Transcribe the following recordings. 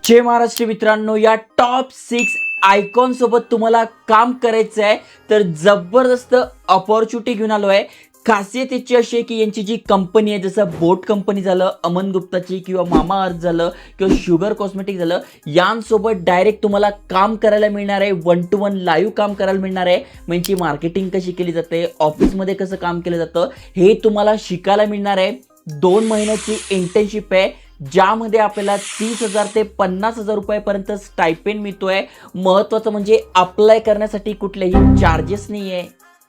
जय महाराष्ट्र मित्रांनो, या top 6 icon सोबत तुम्हाला काम करायचं आहे तर जबरदस्त अपॉर्च्युनिटी घेऊन आलो आहे. खासियत याची अशी आहे की यांची जी कंपनी आहे, जसं बोट कंपनी झालं, अमन गुप्ताची किंवा मामा अर्थ झालं किंवा शुगर कॉस्मेटिक झालं, यांसोबत डायरेक्ट तुम्हाला काम करायला मिळणार आहे. 1 to 1 लाईव्ह काम करायला मिळणार आहे. म्हणजे मार्केटिंग कशी केली जाते, ऑफिसमध्ये कसं काम केलं जातं हे तुम्हाला शिकायला मिळणार आहे. 2 महिन्याची इंटर्नशिप आहे, ज्यामध्ये आपल्याला 30,000 ते 50,000 रुपयापर्यंत स्टायपेंड मिळतोय. महत्त्वाचं म्हणजे अप्लाय करण्यासाठी कुठलेही चार्जेस नाही आहे.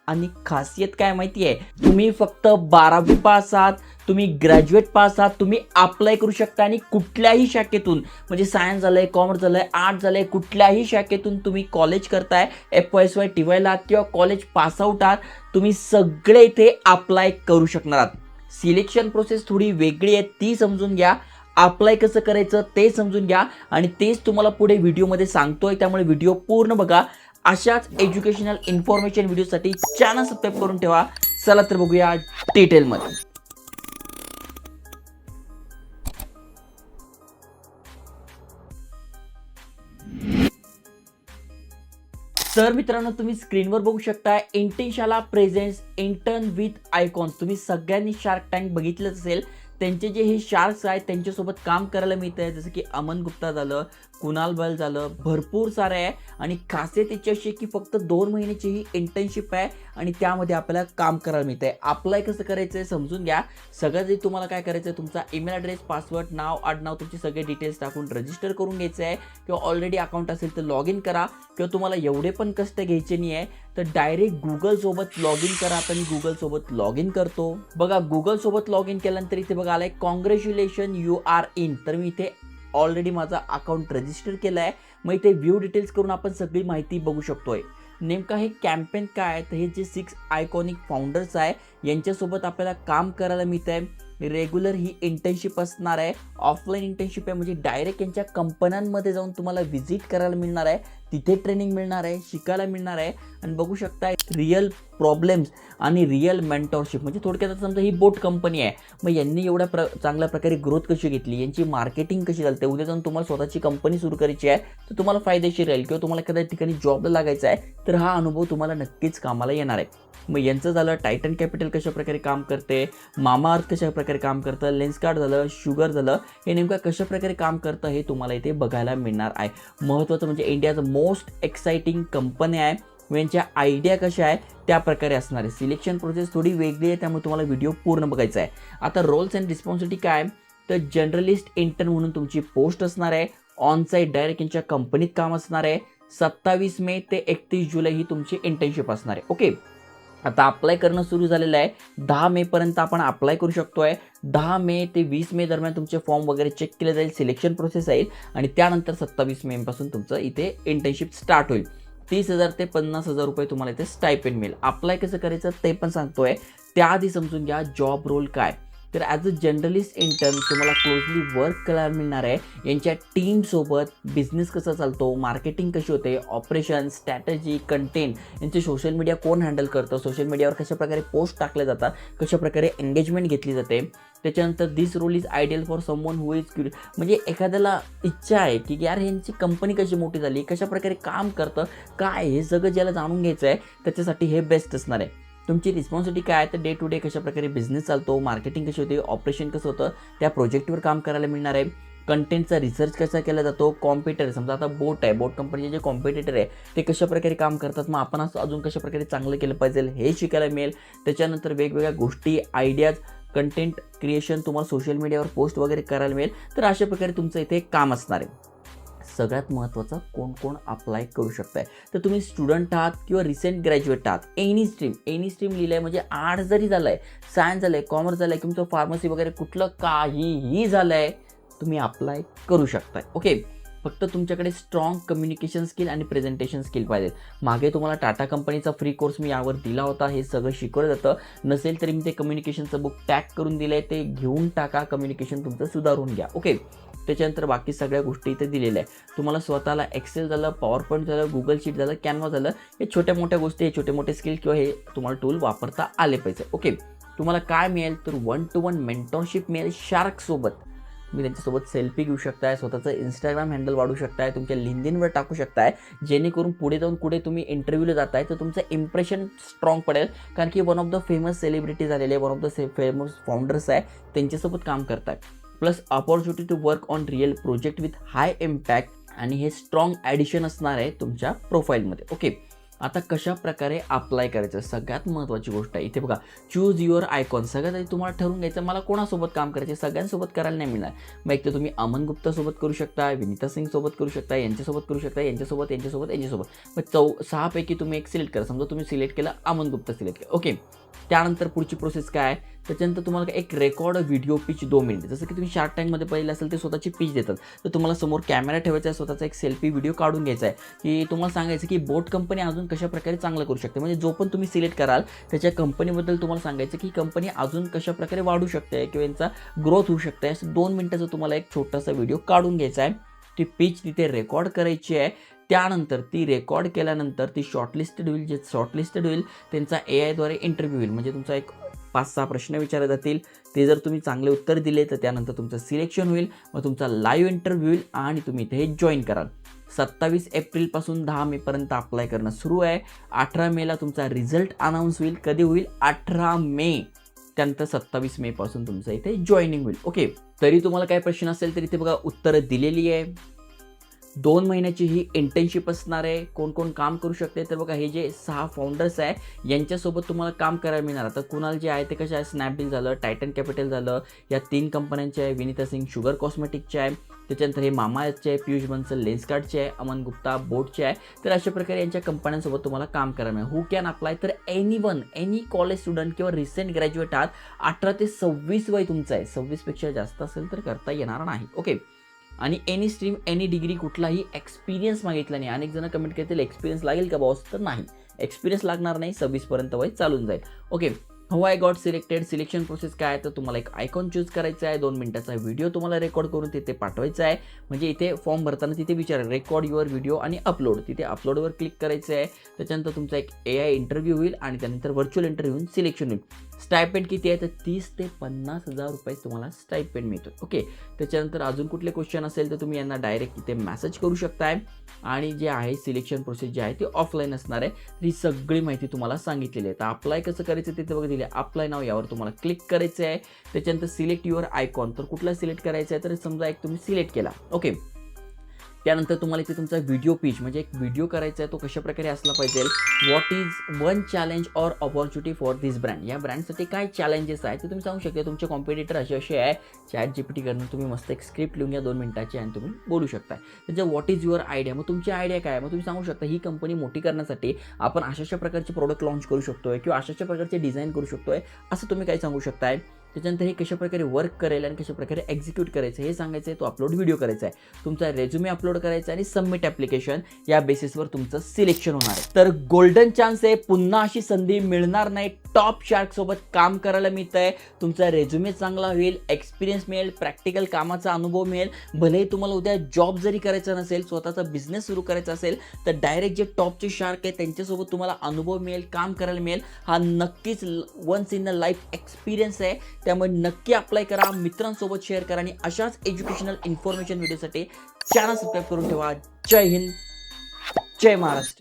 आणि खासियत काय माहिती आहे, तुम्ही फक्त 12वी पास आहात, तुम्ही ग्रॅज्युएट पास आहात, तुम्ही अप्लाय करू शकता. आणि कुठल्याही शाखेतून, म्हणजे सायन्स झालंय, कॉमर्स झालंय, आर्ट झालंय, कुठल्याही शाखेतून तुम्ही कॉलेज करताय, FYSY TYला आहात किंवा कॉलेज पासआउट आहात, तुम्ही सगळे इथे अप्लाय करू शकणार आहात. सिलेक्शन प्रोसेस थोडी वेगळी आहे, ती समजून घ्या. अप्लाय कसं करायचं ते समजून घ्या आणि तेच तुम्हाला पुढे व्हिडिओमध्ये सांगतोय, त्यामुळे व्हिडिओ पूर्ण बघा. अशाच एज्युकेशनल इन्फॉर्मेशन व्हिडिओसाठी चॅनल सबस्क्राईब करून ठेवा. चला तर बघूया डिटेलमध्ये. तर मित्रांनो, तुम्ही स्क्रीनवर बघू शकता इंटेन्शाला प्रेझेंट्स इंटर्न विथ आयकॉन्स. तुम्ही सगळ्यांनी शार्क टँक बघितलंच असेल. त्यांचे जे हे शार्क्स आहेत त्यांच्यासोबत काम करायला मिळतं आहे, जसं की अमन गुप्ता झालं, कुणाल बल झालं, भरपूर सारे आहे. आणि खासियत याची अशी की फक्त 2 महिन्याची ही इंटर्नशिप आहे आणि त्यामध्ये आपल्याला काम करायला मिळतं आहे. अप्लाय कसं करायचं आहे समजून घ्या. सगळं जे तुम्हाला काय करायचं आहे, तुमचा ईमेल ॲड्रेस, पासवर्ड, नाव, आडनाव, तुमचे सगळे डिटेल्स टाकून रजिस्टर करून घ्यायचं आहे. किंवा ऑलरेडी अकाउंट असेल तर लॉग इन करा. किंवा तुम्हाला एवढे पण कष्ट घ्यायचे नाही आहे तर डायरेक्ट गुगलसोबत लॉग इन करा. आता मी गुगलसोबत लॉग इन करतो. बघा, गुगलसोबत लॉग इन केल्यानंतर इथे बघा आलाय कॉंग्रॅच्युलेशन यू आर इन. तर मी इथे ऑलरेडी माझा अकाउंट रजिस्टर केला आहे. मग इथे व्ह्यू डिटेल्स करून आपण सगळी माहिती बघू शकतोय. नेमका हे कॅम्पेन काय आहे, तर हे जे 6 आयकॉनिक फाउंडर्स आहे यांच्यासोबत आपल्याला काम करायला मिळतं आहे. रेग्युलर ही इंटर्नशिप असणार आहे, ऑफलाईन इंटर्नशिप आहे, म्हणजे डायरेक्ट यांच्या कंपन्यांमध्ये जाऊन तुम्हाला व्हिजिट करायला मिळणार आहे, तिथे ट्रेनिंग मिळणार आहे, शिकायला मिळणार आहे. आणि बघू शकता रिअल प्रॉब्लेम्स आणि रिअल मेंटॉरशिप. म्हणजे थोडक्यात समजा ही बोट कंपनी आहे, मग यांनी एवढ्या चांगल्या प्रकारे ग्रोथ कशी घेतली, यांची मार्केटिंग कशी चालते. उद्या जाऊन तुम्हाला स्वतःची कंपनी सुरू करायची आहे तर तुम्हाला फायदेशीर राहील. किंवा तुम्हाला एखाद्या ठिकाणी जॉबला लागायचा आहे तर हा अनुभव तुम्हाला नक्कीच कामाला येणार आहे. मग यांचं झालं टायटन कॅपिटल कशा प्रकारे काम करते, मामा अर्थ कशा प्रकारे काम करतं, लेन्सकार्ट झालं, शुगर झालं, हे नेमकं कशा प्रकारे काम करतं हे तुम्हाला इथे बघायला मिळणार आहे. महत्त्वाचं म्हणजे इंडियाचं मोस्ट एक्साइटिंग कंपनी आहे. यांच्या आयडिया कशा आहे त्या प्रकारे असणार आहे. सिलेक्शन प्रोसेस थोडी वेगळी आहे, त्यामुळे तुम्हाला व्हिडिओ पूर्ण बघायचा आहे. आता रोल्स अँड रिस्पॉन्सिबिलिटी काय, तर जर्नलिस्ट इंटर्न म्हणून तुमची पोस्ट असणार आहे. ऑन साईट डायरेक्ट यांच्या कंपनीत काम असणार आहे. 27 मे ते 31 जुलै ही तुमची इंटर्नशिप असणार आहे. ओके, आता अप्लाय करणं सुरू झालेलं आहे. 10 मे पर्यंत आपण अप्लाय करू शकतोय. 10 मे ते 20 मे दरम्यान तुमचे फॉर्म वगैरे चेक केले जाईल, सिलेक्शन प्रोसेस येईल आणि त्यानंतर 27 मे पासून तुमचं इथे इंटर्नशिप स्टार्ट होईल. 30,000 ते 50,000 रुपये तुम्हाला इथे स्टायपेंड मिळेल. अप्लाय कसं करायचं ते पण सांगतोय, त्याआधी समजून घ्या जॉब रोल काय. तर ॲज अ जर्नलिस्ट इंटर्न तुम्हाला क्लोजली वर्क करायला मिळणार आहे. यांच्या टीमसोबत बिझनेस कसा चालतो, मार्केटिंग कशी होते, ऑपरेशन, स्ट्रॅटेजी, कंटेंट, यांचे सोशल मीडिया कोण हँडल करतं, सोशल मीडियावर कशा प्रकारे पोस्ट टाकल्या जातात, कशा प्रकारे एंगेजमेंट घेतली जाते. त्याच्यानंतर this role is ideal for someone who is curious. म्हणजे एखाद्याला इच्छा आहे की यार यांची कंपनी कशी मोठी झाली, कशा प्रकारे काम करतं, काय हे सगळं ज्याला जाणून घ्यायचं आहे त्याच्यासाठी हे बेस्ट असणार आहे. तुमची रिस्पॉन्सिबिलिटी काय आहे, तर डे टू डे कशा प्रकारे बिझनेस चालतो, मार्केटिंग कशी होते, ऑपरेशन कसं होतं, त्या प्रोजेक्टवर काम करायला मिळणार आहे. कंटेंटचा रिसर्च कसा केला जातो, कॉम्पिटिटर समजा आता बोट आहे, बोट कंपनीचे जे कॉम्पिटिटर आहे ते कशा प्रकारे काम करतात, मग आपण असं अजून कशा प्रकारे चांगलं केलं पाहिजे हे शिकायला मिळेल. त्याच्यानंतर वेगवेगळ्या गोष्टी, आयडियाज, कंटेंट क्रिएशन तुम्हाला सोशल मीडियावर पोस्ट वगैरे करायला मिळेल. तर अशा प्रकारे तुमचं इथे काम असणार आहे. सगळ्यात महत्त्वाचं कोण कोण अप्लाय करू शकताय, तर तुम्ही स्टुडंट आहात किंवा रिसेंट ग्रॅज्युएट आहात, एनी स्ट्रीम लिहिलं आहे, म्हणजे आर्ट्स जरी झालं आहे, सायन्स झालं आहे, कॉमर्स झालं आहे, तुमचं फार्मसी वगैरे कुठलं काहीही झालं आहे, तुम्ही अप्लाय करू शकताय. ओके, फक्त तुमच्याकडे स्ट्रॉंग कम्युनिकेशन स्किल आणि प्रेझेंटेशन स्किल पाहिजे. मागे तुम्हाला टाटा कंपनीचा फ्री कोर्स मी यावर दिला होता, हे सगळं शिकवलं जातं. नसेल तरी मी ते कम्युनिकेशनचं बुक टॅग करून दिलं आहे, ते घेऊन टाका, कम्युनिकेशन तुमचं सुधारून घ्या. ओके, त्याच्यानंतर बाकी सगळ्या गोष्टी इथे दिलेल्या आहे. तुम्हाला स्वतःला एक्सेल झालं, पॉवर पॉईंट झालं, गुगल शीट झालं, कॅनवा झालं, हे छोट्या मोठ्या गोष्टी, हे छोटे मोठे स्किल किंवा हे तुम्हाला टूल वापरता आले पाहिजे. ओके, तुम्हाला काय मिळेल, तर 1 to 1 मेंटॉरशिप मिळेल शार्क सोबत. तुम्ही त्यांच्यासोबत सेल्फी घेऊ शकताय, स्वतःचं इंस्टाग्राम हँडल वाढवू शकताय, तुमच्या लिंक्डइनवर टाकू शकताय, जेणेकरून पुढे जाऊन तुम्ही इंटरव्ह्यूला जाताय तर तुमचं इम्प्रेशन स्ट्रॉंग पडेल. कारण की one of the famous celebrity झालेले, one of the famous founders आहे, त्यांच्यासोबत काम करताय. Plus opportunity to work on real project with high impact, आणि हे स्ट्रॉंग ॲडिशन असणार आहे तुमच्या प्रोफाईलमध्ये. ओके, आता कशा प्रकारे अप्लाय करायचं, सगळ्यात महत्त्वाची गोष्ट आहे इथे बघा, चूज युअर आयकॉन. सगळ्यात आधी तुम्हाला ठरवून घ्यायचं मला कोणासोबत काम करायचे. सगळ्यांसोबत करायला नाही मिळणार. मग एक तर तुम्ही अमन गुप्तासोबत करू शकता, विनीता सिंगसोबत करू शकता, यांच्यासोबत करू शकता, यांच्यासोबत. मग 6पैकी तुम्ही एक सिलेक्ट करा. समजा तुम्ही सिलेक्ट केला अमन गुप्ता सिलेक्ट केला. ओके, त्यानंतर पुढची प्रोसेस काय आहे, त्याच्यानंतर तुम्हाला एक रेकॉर्ड व्हिडिओ पिच 2 मिनिट. जसं की तुम्ही शार्क टँकमध्ये पाहिलं असेल ते स्वतःची पिच देतात. तर तुम्हाला समोर कॅमेरा ठेवायचा आहे, स्वतःचा एक सेल्फी व्हिडिओ काढून घ्यायचा आहे, की तुम्हाला सांगायचं की बोट कंपनी अजून कशा प्रकारे चांगलं करू शकते. म्हणजे जो पण तुम्ही सिलेक्ट कराल त्याच्या कंपनीबद्दल तुम्हाला सांगायचं की कंपनी अजून कशा प्रकारे वाढू शकते किंवा यांचा ग्रोथ होऊ शकते. असं 2 मिनिटाचा तुम्हाला एक छोटासा व्हिडिओ काढून घ्यायचा आहे. ती पिच तिथे रेकॉर्ड करायची आहे. त्यानंतर ती रेकॉर्ड केल्यानंतर ती शॉर्टलिस्टेड होईल. जे शॉर्टलिस्टेड होईल त्यांचा AIद्वारे इंटरव्ह्यू होईल. म्हणजे तुमचा एक 5-6 प्रश्न विचारले जातील. ते जर तुम्ही चांगले उत्तर दिले तर त्यानंतर तुमचं सिलेक्शन होईल. मग तुमचा लाईव्ह इंटरव्ह्यू होईल आणि तुम्ही इथे जॉईन कराल. 27 एप्रिलपासून 10 मेपर्यंत अप्लाय करणं सुरू आहे. 18 मेला तुमचा रिझल्ट अनाऊन्स होईल. कधी होईल? 18 मे. त्यानंतर 27 मे पासून तुमचं इथे जॉईनिंग होईल. ओके, तरी तुम्हाला काय प्रश्न असेल तर इथे बघा उत्तरं दिलेली आहे. 2 महिन्याची ही इंटर्नशिप असणार आहे. कोण कोण काम करू शकते तर बघा, हे जे 6 फाउंडर्स आहे यांच्यासोबत तुम्हाला काम करायला मिळणार. आता कुणाल जे आहे ते कशा आहे, स्नॅपडील झालं, टायटन कॅपिटल झालं, या 3 कंपन्यांचे आहे. विनीता सिंग शुगर कॉस्मेटिकचे आहे. त्याच्यानंतर हे मामाअर्थचे आहे, पियुष बन्सल लेन्सकार्टचे आहे, अमन गुप्ता बोटचे आहे. तर अशा प्रकारे यांच्या कंपन्यांसोबत तुम्हाला काम करायला मिळेल. हू कॅन अप्लाय तर एनी कॉलेज स्टुडंट किंवा रिसेंट ग्रॅज्युएट आहात. 18 ते 26 वय तुमचं आहे. 26पेक्षा जास्त असेल तर करता येणार नाही. ओके, आणि एनी स्ट्रीम एनी डिग्री, कुठलाही एक्सपिरियन्स मागितला नाही. अनेक जण कमेंट करतील एक्सपिरियन्स लागेल का बॉस, तर नाही, एक्सपिरियन्स लागणार नाही. 26पर्यंत वय चालून जाईल. Okay, how I got selected. Selection process काय आहे तर तुम्हाला एक आयकॉन चूज करायचा आहे. 2 मिनिटाचा व्हिडिओ तुम्हाला रेकॉर्ड करून तिथे पाठवायचा आहे. म्हणजे इथे फॉर्म भरताना तिथे विचार रेकॉर्ड युअर व्हिडिओ आणि अपलोड, तिथे अपलोडवर क्लिक करायचं आहे. त्याच्यानंतर तुमचा एक AI इंटरव्ह्यू होईल आणि त्यानंतर व्हर्च्युअल इंटरव्ह्यू होऊन सिलेक्शन होईल. स्टायपेंड किती आहे तर 30 ते 50,000 रुपये तुम्हाला स्टायपेंड मिळतो. ओके, त्याच्यानंतर अजून कुठले क्वेश्चन असेल तर तुम्ही यांना डायरेक्ट इथे मेसेज करू शकताय. आणि जे आहे सिलेक्शन प्रोसेस जी आहे ती ऑफलाईन असणार आहे. ही सगळी माहिती तुम्हाला सांगितलेली आहे. तर अप्लाय कसं करायचं तिथे बघा दिले, अप्लाय नाव, यावर तुम्हाला क्लिक करायचं आहे. त्याच्यानंतर सिलेक्ट युअर आयकॉन, तर कुठला सिलेक्ट करायचा आहे तर समजा एक तुम्ही सिलेक्ट केला. ओके, त्यानंतर तुम्हाला इथे तुमचा व्हिडिओ पिच म्हणजे एक व्हिडिओ करायचा आहे. तो कशा प्रकारे असला पाहिजे, what is one challenge or opportunity for this brand. या ब्रँडसाठी काय चॅलेंजेस आहेत ते तुम्ही सांगू शकता. तुमचे कॉम्पिटिटर असे आहे. ChatGPT करणं तुम्ही मस्त एक स्क्रिप्ट लिहून घ्या 2 मिनिटाची आणि तुम्ही बोलू शकता. त्याच्या व्हॉट इज युअर आयडिया, मग तुमची आयडिया काय आहे. मग तुम्ही सांगू शकता ही कंपनी मोठी करण्यासाठी आपण अशा प्रकारचे प्रोडक्ट लॉन्च करू शकतोय किंवा अशा प्रकारचे डिझाईन करू शकतोय, असं तुम्ही काय सांगू शकताय. त्याच्यानंतर हे कशा प्रकारे वर्क करेल आणि कशा प्रकारे एक्झिक्यूट करायचं हे सांगायचं आहे. तो अपलोड व्हिडिओ करायचा आहे. तुमचा रेझ्युमे अपलोड करायचा आणि सबमिट ॲप्लिकेशन, या बेसिसवर तुमचं सिलेक्शन होणार आहे. तर गोल्डन चान्स आहे, पुन्हा अशी संधी मिळणार नाही. टॉप शार्कसोबत काम करायला मिळतं आहे. तुमचा रेझ्युमे चांगला होईल, एक्सपिरियन्स मिळेल, प्रॅक्टिकल कामाचा अनुभव मिळेल. भलेही तुम्हाला उद्या जॉब जरी करायचा नसेल, स्वतःचा बिझनेस सुरू करायचा असेल तर डायरेक्ट जे टॉपचे शार्क आहे त्यांच्यासोबत तुम्हाला अनुभव मिळेल, काम करायला मिळेल. हा नक्कीच once in a life experience आहे. त्यामुळे नक्की अप्लाय करा, मित्रांसोबत शेअर करा आणि अशाच एज्युकेशनल इन्फॉर्मेशन व्हिडिओसाठी चॅनल सबस्क्राईब करून ठेवा. जय हिंद, जय महाराष्ट्र.